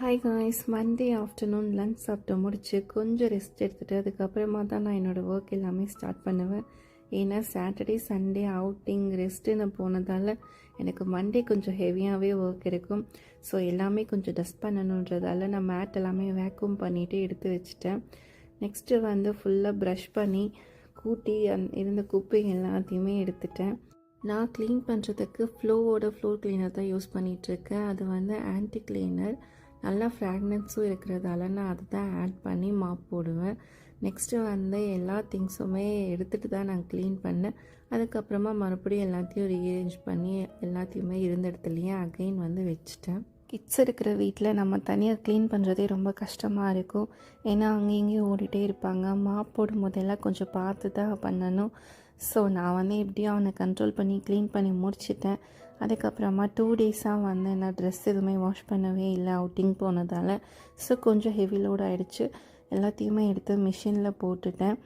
Hi guys, Monday afternoon lunch சாப்பிட்டு முடிச்சு கொஞ்சம் ரெஸ்ட் எடுத்துகிட்டு அதுக்கப்புறமா தான் நான் என்னோடய ஒர்க் எல்லாமே ஸ்டார்ட் பண்ணுவேன். ஏன்னா சாட்டர்டே சண்டே அவுட்டிங் ரெஸ்ட்டுன்னு போனதால் எனக்கு மண்டே கொஞ்சம் ஹெவியாகவே ஒர்க் இருக்கும். ஸோ எல்லாமே கொஞ்சம் டஸ்ட் பண்ணணுன்றதால நான் மேட் எல்லாமே வேக்யூம் பண்ணிவிட்டு எடுத்து வச்சுட்டேன். நெக்ஸ்ட்டு ஃபுல்லாக ப்ரஷ் பண்ணி கூட்டி இருந்த குப்பை எல்லாத்தையுமே எடுத்துட்டேன். நான் க்ளீன் பண்ணுறதுக்கு ஃப்ளோர் க்ளீனர் தான் யூஸ் பண்ணிகிட்ருக்கேன். அது ஆன்டி க்ளீனர், நல்லா ஃப்ராக்னன்ஸும் இருக்கிறதால நான் அதை தான் ஆட் பண்ணி மாப் போடுவேன். நெக்ஸ்ட்டு எல்லா திங்ஸுமே எடுத்துகிட்டு தான் நான் க்ளீன் பண்ணேன். அதுக்கப்புறமா மறுபடியும் எல்லாத்தையும் ரீஅரேஞ்ச் பண்ணி எல்லாத்தையுமே இருந்த இடத்துலையே அகைன் வச்சுட்டேன். கிட்ஸ் இருக்கிற வீட்டில் நம்ம தனியாக க்ளீன் பண்ணுறதே ரொம்ப கஷ்டமாக இருக்கும். ஏன்னா அங்கேயும் இங்கேயும் ஓடிட்டே இருப்பாங்க. மாப் போடும் போதெல்லாம் கொஞ்சம் பார்த்து தான் பண்ணணும். ஸோ நான் எப்படியும் அவனை கண்ட்ரோல் பண்ணி க்ளீன் பண்ணி முடிச்சிட்டேன். அதுக்கப்புறமா 2 டேஸாக நான் ட்ரெஸ் எதுவுமே வாஷ் பண்ணவே இல்லை அவுட்டிங் போனதால். ஸோ கொஞ்சம் ஹெவி லோட் ஆகிடுச்சு. எல்லாத்தையுமே எடுத்து மிஷினில் போட்டுட்டேன்.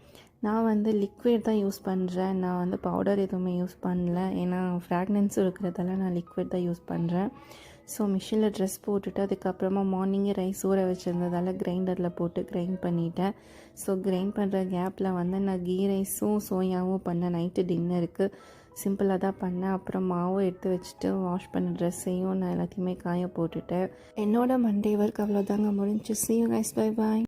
நான் லிக்விட் தான் யூஸ் பண்ணுறேன். நான் பவுடர் எதுவுமே யூஸ் பண்ணல. ஏன்னா ஃப்ராக்னன்ஸும் இருக்கிறதால நான் லிக்விட் தான் யூஸ் பண்ணுறேன். ஸோ மிஷினில் ட்ரெஸ் போட்டுட்டு அதுக்கப்புறமா மார்னிங்கே ரைஸ் ஊற வச்சுருந்ததால் கிரைண்டரில் போட்டு கிரைண்ட் பண்ணிட்டேன். ஸோ கிரைண்ட் பண்ணுற கேப்பில் நான் கீ ரைஸும் சோயாவும் பண்ணேன். நைட்டு டின்னருக்கு சிம்பிளாக தான் பண்ணேன். அப்புறம் மாவும் எடுத்து வச்சுட்டு வாஷ் பண்ண ட்ரெஸ்ஸையும் நான் எல்லாத்தையுமே காய போட்டுட்டேன். என்னோடய மண்டே ஒர்க் அவ்வளோதாங்க முடிஞ்சு. See you guys, bye bye.